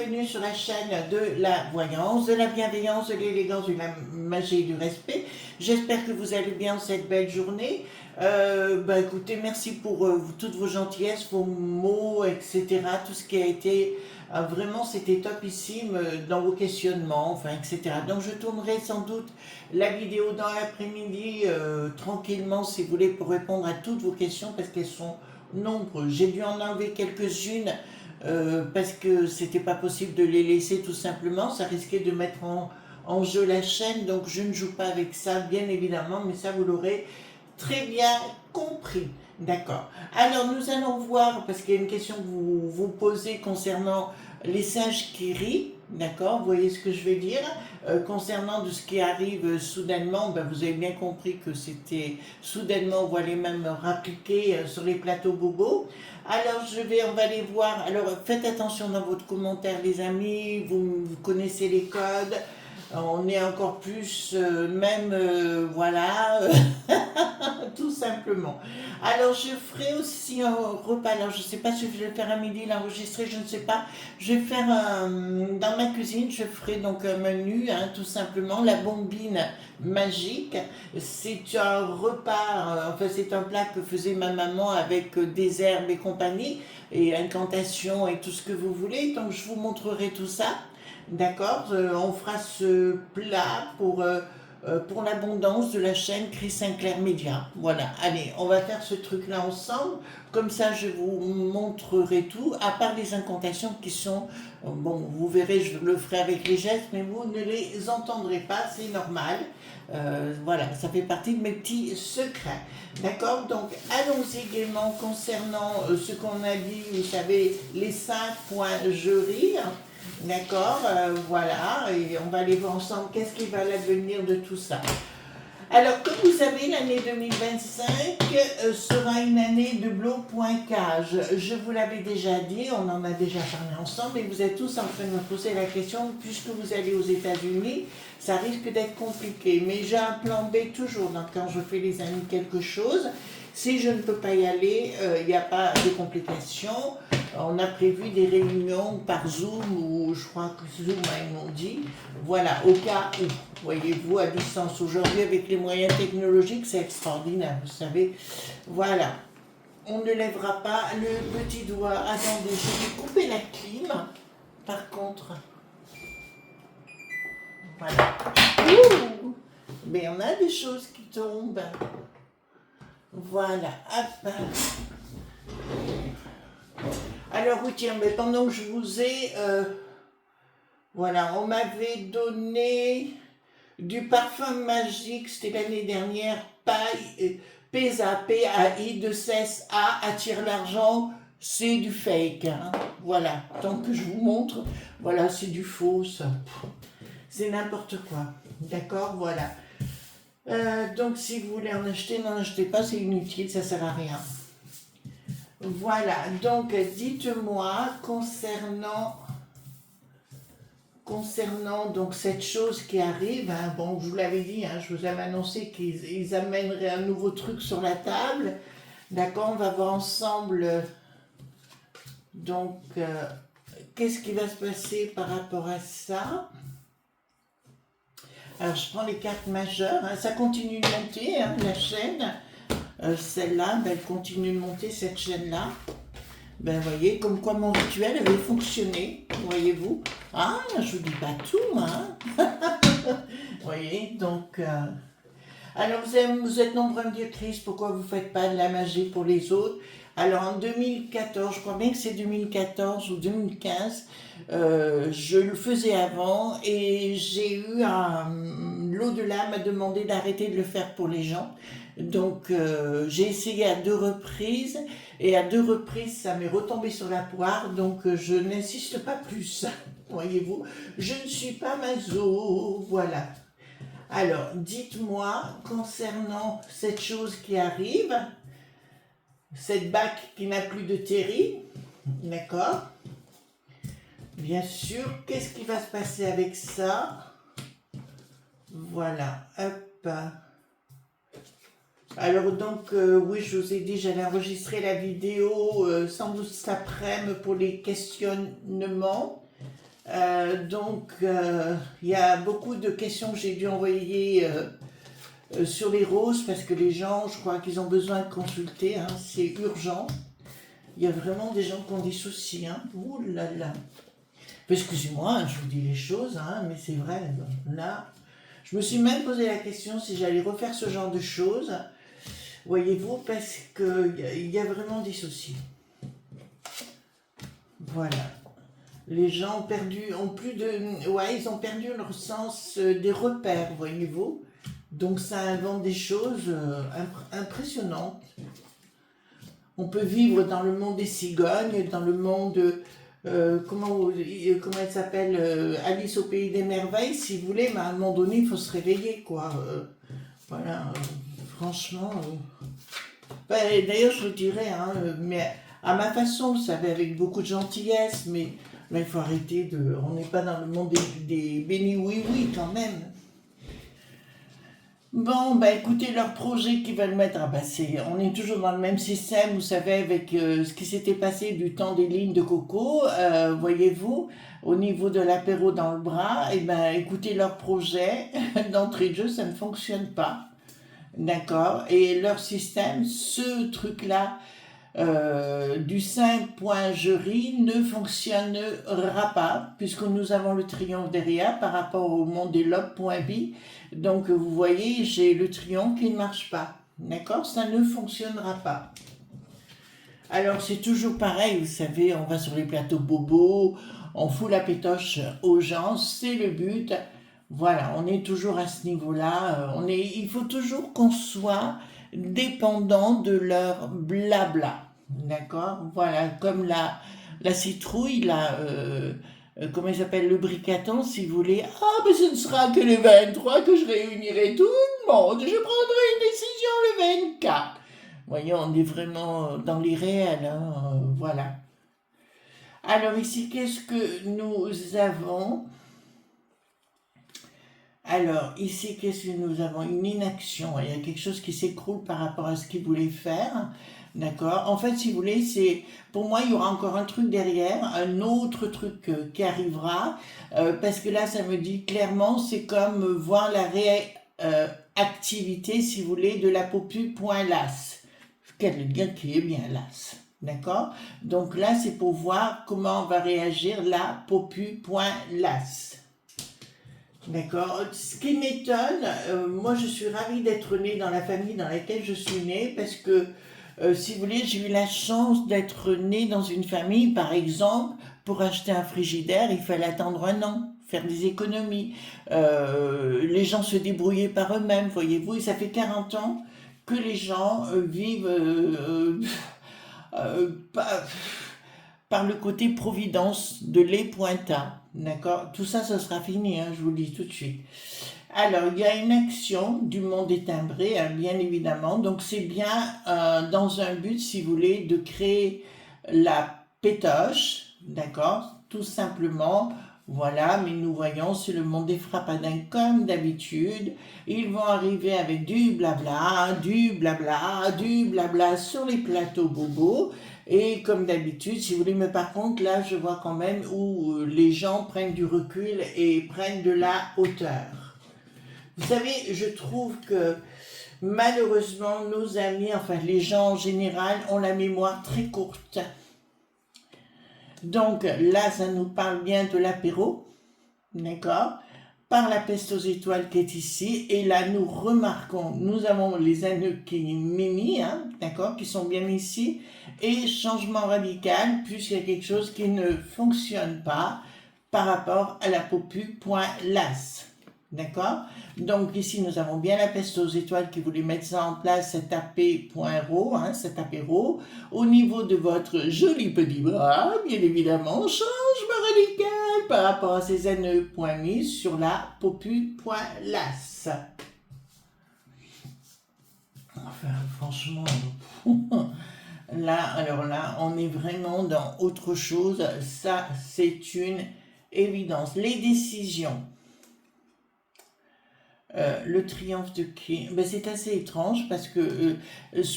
bienvenue sur la chaîne de la voyance, de la bienveillance, de l'élégance, de la magie et du respect. J'espère que vous allez bien cette belle journée. Écoutez, merci pour toutes vos gentillesses, vos mots, etc. Tout ce qui a été, vraiment, c'était topissime dans vos questionnements, enfin, etc. Donc, je tournerai sans doute la vidéo dans l'après-midi, tranquillement, si vous voulez, pour répondre à toutes vos questions, parce qu'elles sont nombreuses. J'ai dû en enlever quelques-unes parce que c'était pas possible de les laisser tout simplement, ça risquait de mettre en jeu la chaîne, donc je ne joue pas avec ça, bien évidemment, mais ça vous l'aurez très bien compris. D'accord. Alors nous allons voir, parce qu'il y a une question que vous vous posez concernant les singes qui rient, d'accord, vous voyez ce que je veux dire, concernant de ce qui arrive soudainement, vous avez bien compris que c'était soudainement, on voit les mêmes rappliqués sur les plateaux bobos. Alors on va les voir, alors faites attention dans votre commentaire les amis, vous connaissez les codes, on est encore plus, voilà, tout simplement. Alors je ferai aussi un repas, alors je ne sais pas si je vais le faire à midi, l'enregistrer, je ne sais pas. Je vais faire dans ma cuisine, je ferai donc un menu, hein, tout simplement, la bombine magique. C'est un repas, enfin c'est un plat que faisait ma maman avec des herbes et compagnie, et incantations et tout ce que vous voulez, donc je vous montrerai tout ça. D'accord, on fera ce plat pour l'abondance de la chaîne Chris Sinclair Média. Voilà, allez, on va faire ce truc-là ensemble. Comme ça, je vous montrerai tout, à part les incantations qui sont... Bon, vous verrez, je le ferai avec les gestes, mais vous ne les entendrez pas, c'est normal. Voilà, ça fait partie de mes petits secrets. D'accord, donc allons-y gaiement concernant ce qu'on a dit, vous savez, les 5 points je rire. D'accord, voilà, et on va aller voir ensemble qu'est-ce qui va l'advenir de tout ça. Alors, comme vous savez, l'année 2025 sera une année de pointage. Je vous l'avais déjà dit, on en a déjà parlé ensemble, et vous êtes tous en train de me poser la question, puisque vous allez aux États-Unis, ça risque d'être compliqué. Mais j'ai un plan B toujours, donc quand je fais les amis quelque chose, si je ne peux pas y aller, il n'y a pas de complications. On a prévu des réunions par Zoom, ou je crois que Zoom, ils m'ont dit. Voilà, au cas où, voyez-vous, à distance. Aujourd'hui, avec les moyens technologiques, c'est extraordinaire, vous savez. Voilà. On ne lèvera pas le petit doigt. Attendez, je vais couper la clim. Par contre, voilà. Ouh, mais on a des choses qui tombent. Voilà, hop. Alors oui, tiens, mais pendant que je vous ai... voilà, on m'avait donné du parfum magique, c'était l'année dernière, paille, PESA, P-A-I, de cesse A, attire l'argent, c'est du fake. Hein. Voilà, tant que je vous montre, voilà, c'est du faux, ça. C'est n'importe quoi. D'accord, voilà. Donc si vous voulez en acheter, n'en achetez pas, c'est inutile, ça sert à rien. Voilà, donc dites-moi concernant donc cette chose qui arrive, hein, bon je vous l'avais dit, hein, je vous avais annoncé qu'ils amèneraient un nouveau truc sur la table, d'accord, on va voir ensemble, donc qu'est-ce qui va se passer par rapport à ça. Alors je prends les cartes majeures, hein, ça continue de monter, hein, la chaîne. Celle-là, elle continue de monter, cette chaîne-là. Voyez, comme quoi mon rituel avait fonctionné, voyez-vous. Ah, je vous dis pas tout, hein. Voyez, donc... Alors, vous êtes nombreux à me dire, Chris, pourquoi vous ne faites pas de la magie pour les autres? Alors, en 2014, je crois bien que c'est 2014 ou 2015, je le faisais avant et j'ai eu l'au-delà m'a demandé d'arrêter de le faire pour les gens. Donc, j'ai essayé à 2 reprises et à 2 reprises, ça m'est retombé sur la poire. Donc, je n'insiste pas plus. Voyez-vous, je ne suis pas maso. Voilà. Alors, dites-moi, concernant cette chose qui arrive, cette bague qui n'a plus de terri, d'accord? Bien sûr, qu'est-ce qui va se passer avec ça? Voilà, hop. Alors donc, oui, je vous ai dit, j'allais enregistrer la vidéo sans doute cet après-midi pour les questionnements. Il y a beaucoup de questions que j'ai dû envoyer sur les roses parce que les gens, je crois qu'ils ont besoin de consulter, hein, c'est urgent. Il y a vraiment des gens qui ont des soucis. Hein. Ouh là là. Excusez-moi, hein, je vous dis les choses, hein, mais c'est vrai. Là, je me suis même posé la question si j'allais refaire ce genre de choses. Voyez-vous, parce qu'il y a vraiment des soucis. Voilà. Les gens ont plus de... Ouais, ils ont perdu leur sens des repères, voyez-vous. Donc ça invente des choses impressionnantes. On peut vivre dans le monde des cigognes, dans le monde... comment elle s'appelle Alice au pays des merveilles, si vous voulez, mais à un moment donné, il faut se réveiller, quoi. Voilà, franchement... D'ailleurs, je le dirais, hein, mais à ma façon, vous savez, avec beaucoup de gentillesse, mais là, il faut arrêter de... On n'est pas dans le monde des bénis oui-oui, quand même. Bon, bah écoutez, leur projet qu'ils veulent mettre, on est toujours dans le même système, vous savez, avec ce qui s'était passé du temps des lignes de coco, voyez-vous, au niveau de l'apéro dans le bras, et ben écoutez, leur projet d'entrée de jeu, ça ne fonctionne pas. D'accord. Et leur système, ce truc-là, du 5.jury ne fonctionnera pas, puisque nous avons le triomphe derrière par rapport au mondelope.bi. Donc, vous voyez, j'ai le triomphe qui ne marche pas. D'accord. Ça ne fonctionnera pas. Alors, c'est toujours pareil, vous savez, on va sur les plateaux bobos, on fout la pétoche aux gens, c'est le but. Voilà, on est toujours à ce niveau-là. Il faut toujours qu'on soit dépendant de leur blabla. D'accord. Voilà, comme la citrouille, comment il s'appelle, le bricaton, si vous voulez. Ah, mais ce ne sera que le 23 que je réunirai tout le monde. Je prendrai une décision le 24. Voyons, on est vraiment dans l'irréel, hein, voilà. Alors ici, qu'est-ce que nous avons? Alors, ici, qu'est-ce que nous avons? Une inaction. Il y a quelque chose qui s'écroule par rapport à ce qu'il voulait faire. D'accord. En fait, si vous voulez, pour moi, il y aura encore un truc derrière, un autre truc qui arrivera, parce que là, ça me dit clairement, c'est comme voir la réactivité, si vous voulez, de la popu.las. Quelqu'un qui est bien las. D'accord. Donc là, c'est pour voir comment va réagir la popu.las. D'accord. Ce qui m'étonne, moi je suis ravie d'être née dans la famille dans laquelle je suis née parce que, si vous voulez, j'ai eu la chance d'être née dans une famille, par exemple, pour acheter un frigidaire, il fallait attendre un an, faire des économies. Les gens se débrouillaient par eux-mêmes, voyez-vous, et ça fait 40 ans que les gens vivent par le côté providence de l'Epointa. D'accord. Tout ça, ce sera fini, hein, je vous le dis tout de suite. Alors, il y a une action du monde est timbré, hein, bien évidemment. Donc, c'est bien dans un but, si vous voulez, de créer la pétoche. D'accord. Tout simplement. Voilà, mais nous voyons, c'est le monde des frappadins comme d'habitude. Ils vont arriver avec du blabla, du blabla, du blabla sur les plateaux bobos. Et comme d'habitude, si vous voulez, mais par contre, là, je vois quand même où les gens prennent du recul et prennent de la hauteur. Vous savez, je trouve que malheureusement, nos amis, enfin les gens en général, ont la mémoire très courte. Donc là, ça nous parle bien de l'apéro, d'accord, par la peste aux étoiles qui est ici. Et là, nous remarquons, nous avons les anneaux qui mimi, hein, d'accord, qui sont bien ici. Et changement radical, puisqu'il y a quelque chose qui ne fonctionne pas par rapport à la popu.las. D'accord. Donc ici, nous avons bien la peste aux étoiles qui voulait mettre ça en place, cet AP.ro, hein, cet apéro. Au niveau de votre joli petit bras, bien évidemment, changement radical par rapport à ces NE.mis sur la popu.las. Enfin, franchement, là, alors là, on est vraiment dans autre chose. Ça, c'est une évidence. Les décisions. Le triomphe de qui? Ben, c'est assez étrange parce que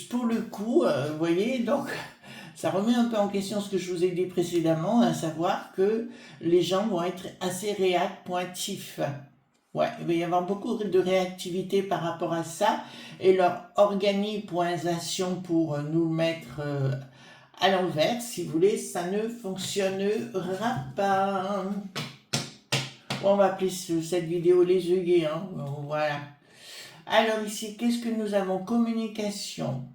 pour le coup, vous voyez, donc Ça remet un peu en question ce que je vous ai dit précédemment, à savoir que les gens vont être assez pointifs. Ouais, il va y avoir beaucoup de réactivité par rapport à ça, et leur organisation pour nous le mettre à l'envers, si vous voulez, ça ne fonctionnera pas. On va appeler cette vidéo les œillets, hein. Voilà. Alors ici, qu'est-ce que nous avons? Communication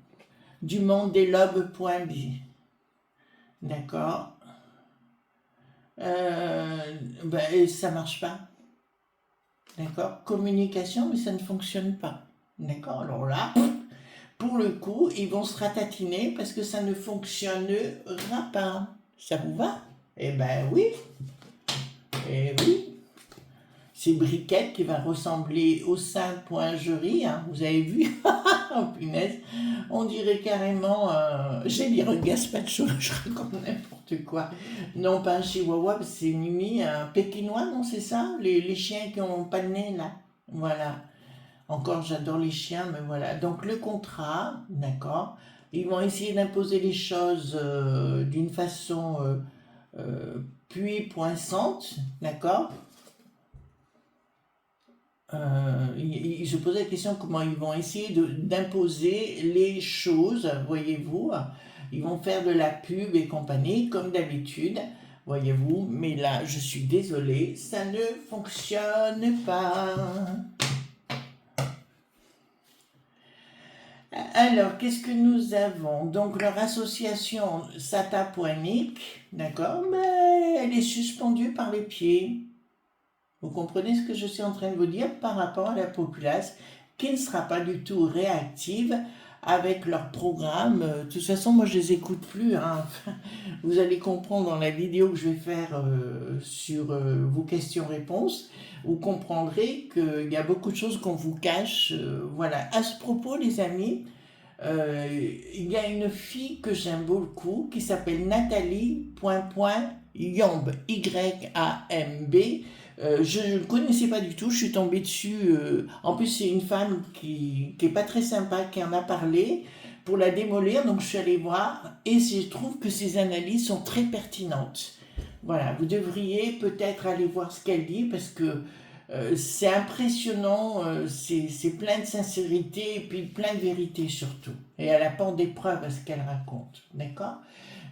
du monde des lobes.b. D'accord. Ça marche pas. D'accord. Communication, mais ça ne fonctionne pas. D'accord. Alors là, pour le coup, ils vont se ratatiner parce que ça ne fonctionnera pas. Ça vous va? Eh ben oui. Eh oui. C'est Briquette qui va ressembler au Saint-Point-Jury, hein, vous avez vu? Oh punaise, on dirait carrément, j'ai dit un gazpacho, je raconte n'importe quoi. Non, pas un chihuahua, parce que c'est Mimi, un pékinois, non, c'est ça? Les chiens qui ont pas de nez, là. Voilà. Encore, j'adore les chiens, mais voilà. Donc, le contrat, d'accord, ils vont essayer d'imposer les choses d'une façon puis poinçante, d'accord. Il se posait la question comment ils vont essayer d'imposer les choses, voyez-vous. Ils vont faire de la pub et compagnie, comme d'habitude, voyez-vous. Mais là, je suis désolée, ça ne fonctionne pas. Alors, qu'est-ce que nous avons? Donc, leur association Sata.nick, d'accord, mais elle est suspendue par les pieds. Vous comprenez ce que je suis en train de vous dire par rapport à la populace qui ne sera pas du tout réactive avec leur programme. De toute façon, moi, je les écoute plus, hein. Vous allez comprendre dans la vidéo que je vais faire sur vos questions-réponses. Vous comprendrez qu'il y a beaucoup de choses qu'on vous cache. Voilà. À ce propos, les amis, il y a une fille que j'aime beaucoup qui s'appelle Nathalie.yamb, Y-A-M-B. Je ne connaissais pas du tout, je suis tombée dessus. En plus, c'est une femme qui est pas très sympa, qui en a parlé pour la démolir. Donc, je suis allée voir et je trouve que ses analyses sont très pertinentes. Voilà, vous devriez peut-être aller voir ce qu'elle dit parce que c'est impressionnant, c'est plein de sincérité et puis plein de vérité surtout. Et elle apporte des preuves à ce qu'elle raconte, d'accord?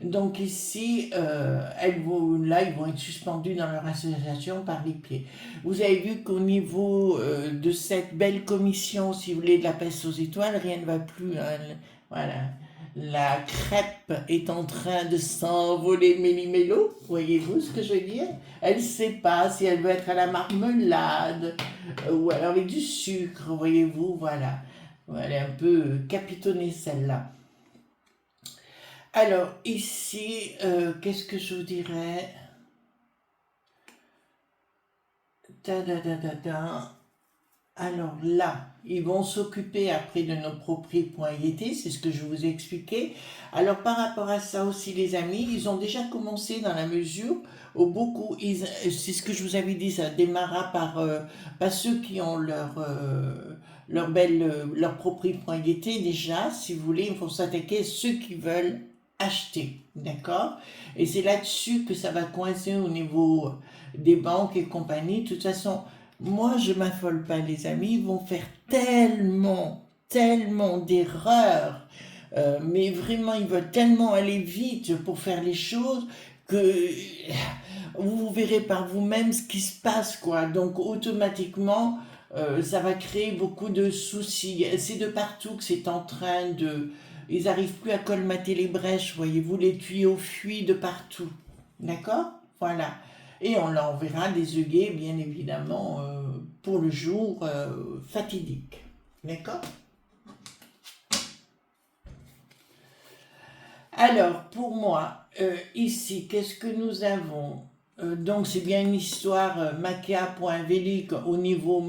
Donc ici, là, ils vont être suspendus dans leur association par les pieds. Vous avez vu qu'au niveau de cette belle commission, si vous voulez, de la peste aux étoiles, rien ne va plus, hein. Voilà. La crêpe est en train de s'envoler méli-mélo, voyez-vous ce que je veux dire? Elle ne sait pas si elle veut être à la marmelade ou alors avec du sucre, voyez-vous, voilà. Elle est un peu capitonnée celle-là. Alors ici, qu'est-ce que je vous dirais? Alors là, ils vont s'occuper après de nos propriétés, c'est ce que je vous ai expliqué. Alors par rapport à ça aussi les amis, ils ont déjà commencé dans la mesure où beaucoup, c'est ce que je vous avais dit, ça démarra par ceux qui ont leur propriété déjà, si vous voulez, il faut s'attaquer à ceux qui veulent acheter, d'accord? Et c'est là-dessus que ça va coincer au niveau des banques et compagnie. De toute façon, moi, je m'affole pas, les amis. Ils vont faire tellement d'erreurs. Mais vraiment, ils veulent tellement aller vite pour faire les choses que vous verrez par vous-même ce qui se passe, quoi. Donc, automatiquement, ça va créer beaucoup de soucis. C'est de partout que c'est en train de... Ils n'arrivent plus à colmater les brèches, voyez-vous, les tuyaux fuient de partout. D'accord? Voilà. Et on l'enverra des œillets, bien évidemment, pour le jour fatidique. D'accord? Alors, pour moi, ici, qu'est-ce que nous avons? Donc, c'est bien une histoire maca.vélique au niveau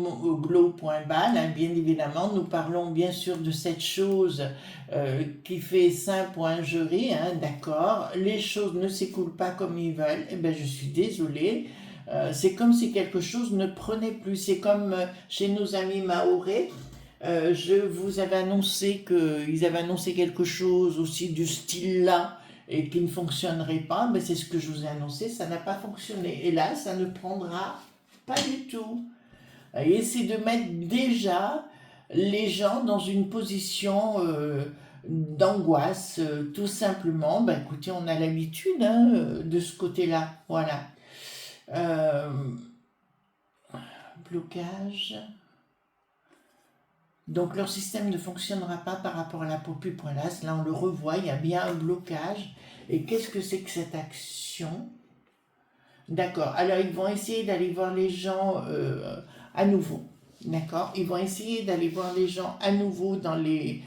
glow.bal, hein, bien évidemment. Nous parlons bien sûr de cette chose qui fait Saint.jury, hein, d'accord. Les choses ne s'écoulent pas comme ils veulent. Eh bien, je suis désolée. C'est comme si quelque chose ne prenait plus. C'est comme chez nos amis maorais. Je vous avais annoncé qu'ils avaient annoncé quelque chose aussi du style là, et qui ne fonctionnerait pas, mais c'est ce que je vous ai annoncé, ça n'a pas fonctionné. Et là, ça ne prendra pas du tout. Et c'est de mettre déjà les gens dans une position d'angoisse, tout simplement. Ben, écoutez, on a l'habitude hein, de ce côté-là. Voilà. Euh, blocage. Donc leur système ne fonctionnera pas par rapport à la Popu.las. Là, on le revoit, il y a bien un blocage. Et qu'est-ce que c'est que cette action? D'accord. Alors, ils vont essayer d'aller voir les gens à nouveau. D'accord. Ils vont essayer d'aller voir les gens à nouveau dans les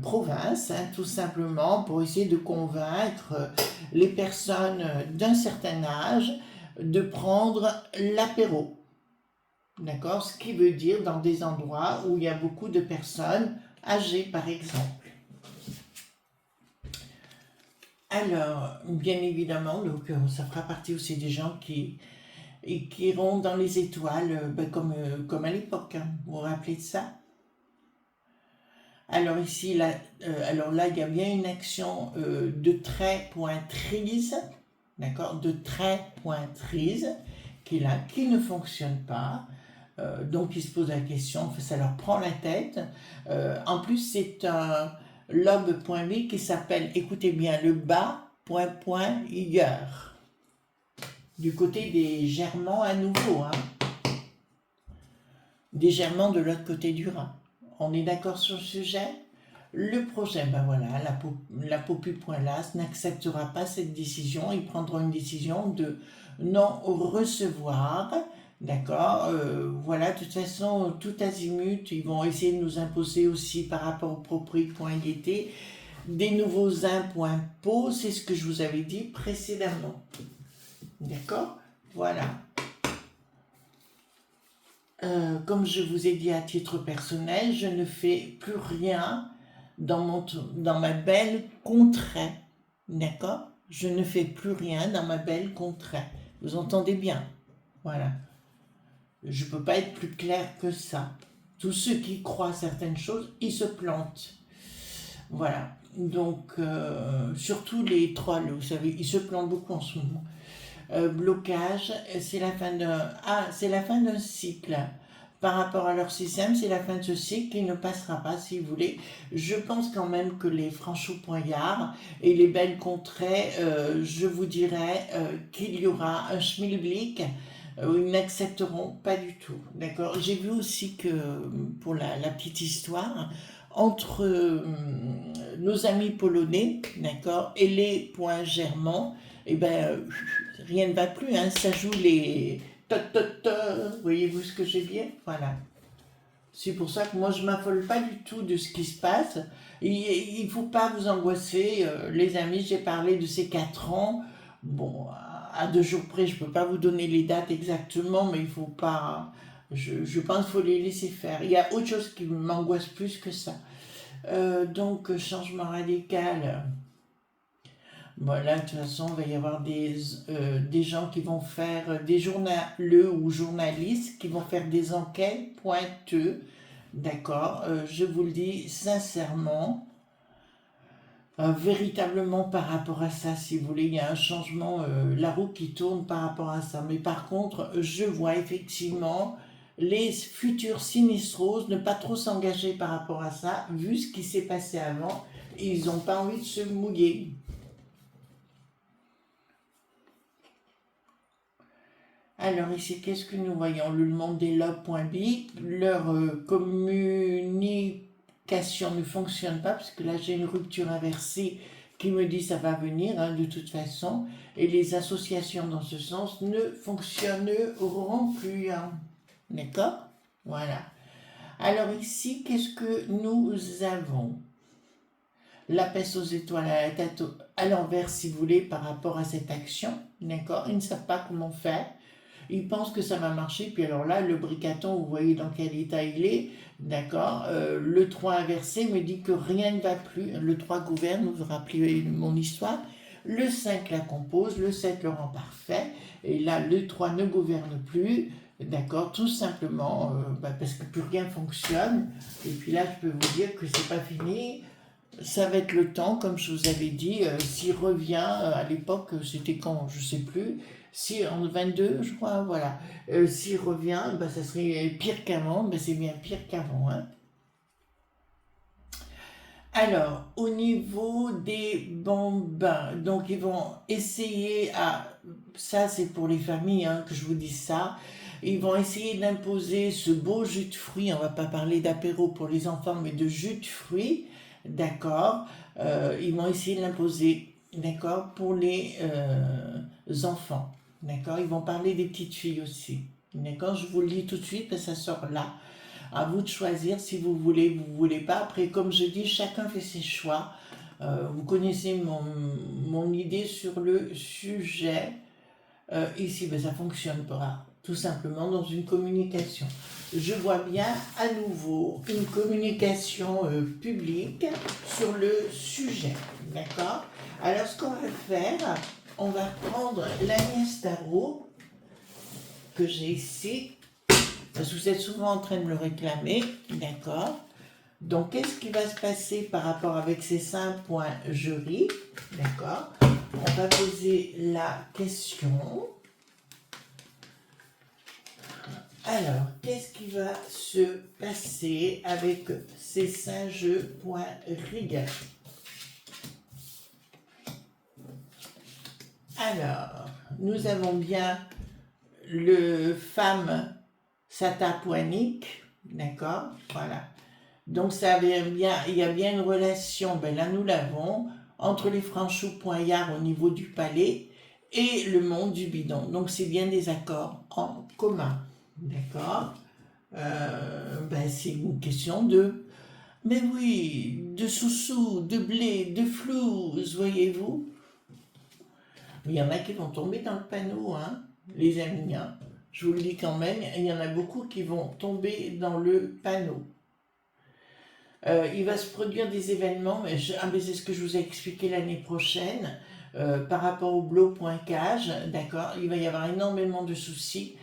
provinces, hein, tout simplement, pour essayer de convaincre les personnes d'un certain âge de prendre l'apéro. D'accord. Ce qui veut dire dans des endroits où il y a beaucoup de personnes âgées, par exemple. Alors, bien évidemment, donc, ça fera partie aussi des gens qui iront dans les étoiles, ben, comme à l'époque. Hein. Vous vous rappelez de ça? Alors ici, là, alors là, il y a bien une action de trait-pointrise, d'accord, de trait-pointrise, qui est là, qui ne fonctionne pas. Donc ils se posent la question, ça leur prend la tête. En plus, c'est un lobe.b qui s'appelle, écoutez bien, le bas-hier, du côté des Germans à nouveau, hein. Des Germans de l'autre côté du Rhin. On est d'accord sur le sujet? Le projet, ben voilà, la Popu.las n'acceptera pas cette décision. Ils prendront une décision de non recevoir. D'accord. Voilà, de toute façon, tout azimut, ils vont essayer de nous imposer aussi par rapport au propri.gt des nouveaux impôts. C'est ce que je vous avais dit précédemment. D'accord. Voilà. Comme je vous ai dit à titre personnel, je ne fais plus rien dans ma belle contrée. D'accord. Je ne fais plus rien dans ma belle contrée. Vous entendez bien? Voilà. Je ne peux pas être plus clair que ça. Tous ceux qui croient certaines choses, ils se plantent. Voilà. Donc, surtout les trolls, vous savez, ils se plantent beaucoup en ce moment. Blocage, c'est la fin d'un cycle. Par rapport à leur système, c'est la fin de ce cycle qui ne passera pas, si vous voulez. Je pense quand même que les franchos-poignards et les belles contrées, je vous dirais qu'il y aura un schmilblick où ils n'accepteront pas du tout. D'accord. J'ai vu aussi que, pour la petite histoire, entre nos amis polonais, d'accord, et les points germans, eh ben, rien ne va plus, hein, ça joue les... Voyez-vous ce que j'ai dit? Voilà. C'est pour ça que moi, je ne m'affole pas du tout de ce qui se passe. Il ne faut pas vous angoisser, les amis, j'ai parlé de ces 4 ans. Bon, à 2 jours près, je ne peux pas vous donner les dates exactement, mais il ne faut pas... Je pense qu'il faut les laisser faire. Il y a autre chose qui m'angoisse plus que ça. Donc, changement radical... Voilà, de toute façon, il va y avoir des gens qui vont faire, des journaleux ou journalistes qui vont faire des enquêtes pointeuses, d'accord, je vous le dis sincèrement, véritablement par rapport à ça, si vous voulez, il y a un changement, la roue qui tourne par rapport à ça. Mais par contre, je vois effectivement les futurs sinistroses ne pas trop s'engager par rapport à ça, vu ce qui s'est passé avant, ils n'ont pas envie de se mouiller. Alors ici, qu'est-ce que nous voyons? Le monde des lobes.b, leur communication ne fonctionne pas, parce que là j'ai une rupture inversée qui me dit ça va venir, hein, de toute façon, et les associations dans ce sens ne fonctionneront plus. Hein. D'accord? Voilà. Alors ici, qu'est-ce que nous avons? La peste aux étoiles à la tête à l'envers, si vous voulez, par rapport à cette action. D'accord? Ils ne savent pas comment faire. Ils pensent que ça va marcher, puis alors là, le bricaton, vous voyez dans quel état il est, d'accord, le 3 inversé me dit que rien ne va plus, le 3 gouverne, vous vous rappelez mon histoire, le 5 la compose, le 7 le rend parfait, et là, le 3 ne gouverne plus, d'accord, tout simplement, parce que plus rien fonctionne, et puis là, je peux vous dire que c'est pas fini, Ça va être le temps, comme je vous avais dit, s'il revient, à l'époque, c'était quand, je sais plus, si en 22, je crois, voilà. S'il revient, bah, ça serait pire qu'avant, mais c'est bien pire qu'avant, hein. Alors, au niveau des bambins, donc ils vont essayer ça c'est pour les familles hein, que je vous dis ça, ils vont essayer d'imposer ce beau jus de fruits, on va pas parler d'apéro pour les enfants, mais de jus de fruits, d'accord. Ils vont essayer de l'imposer, d'accord, pour les enfants, d'accord. Ils vont parler des petites filles aussi, d'accord, je vous le dis tout de suite parce que ça sort là. À vous de choisir si vous voulez pas. Après, comme je dis, chacun fait ses choix. Vous connaissez mon idée sur le sujet. Ici, ben, ça fonctionne pas. Tout simplement dans une communication. Je vois bien à nouveau une communication publique sur le sujet. D'accord. Alors, ce qu'on va faire, on va prendre l'Agnès Tarot que j'ai ici. Parce que vous êtes souvent en train de me le réclamer, d'accord. Donc, qu'est-ce qui va se passer par rapport avec ces 5 points jury, d'accord. On va poser la question. Alors, qu'est-ce qui va se passer avec ces 5 points rigueur? Alors, nous avons bien le femme satapoinique, d'accord, voilà. Donc ça vient bien, il y a bien une relation, ben là nous l'avons, entre les franchous poignards au niveau du palais et le monde du bidon. Donc c'est bien des accords en commun, d'accord. Ben c'est une question de, mais oui, de sous-sous, de blé, de flouze, voyez-vous. Il y en a qui vont tomber dans le panneau, hein, les amis, hein. Je vous le dis quand même, il y en a beaucoup qui vont tomber dans le panneau. Il va se produire des événements, mais c'est ce que je vous ai expliqué l'année prochaine, par rapport au blocage, d'accord. Il va y avoir énormément de soucis,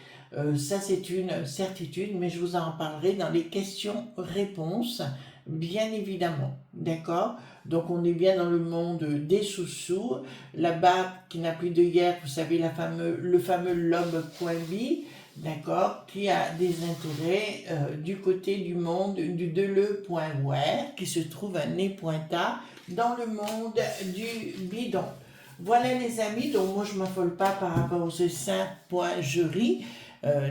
ça c'est une certitude, mais je vous en parlerai dans les questions-réponses, bien évidemment, d'accord. Donc on est bien dans le monde des sous-sous, là-bas qui n'a plus de guerre, vous savez le fameux lobe.bi, d'accord, qui a des intérêts du côté du monde du Deleu.ware, qui se trouve à Népointa, dans le monde du bidon. Voilà les amis, donc moi je ne m'affole pas par rapport aux 5 points jury,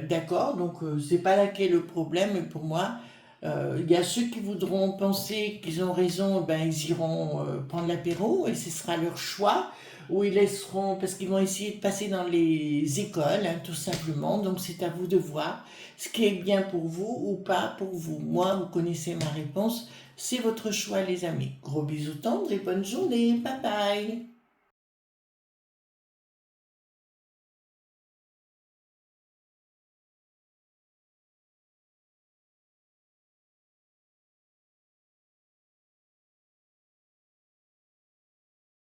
d'accord, donc c'est pas là qu'est le problème pour moi. Il y a ceux qui voudront penser qu'ils ont raison, ben ils iront prendre l'apéro et ce sera leur choix, ou ils laisseront, parce qu'ils vont essayer de passer dans les écoles, hein, tout simplement. Donc c'est à vous de voir ce qui est bien pour vous ou pas pour vous. Moi, vous connaissez ma réponse, c'est votre choix les amis. Gros bisous tendres et bonne journée, bye bye.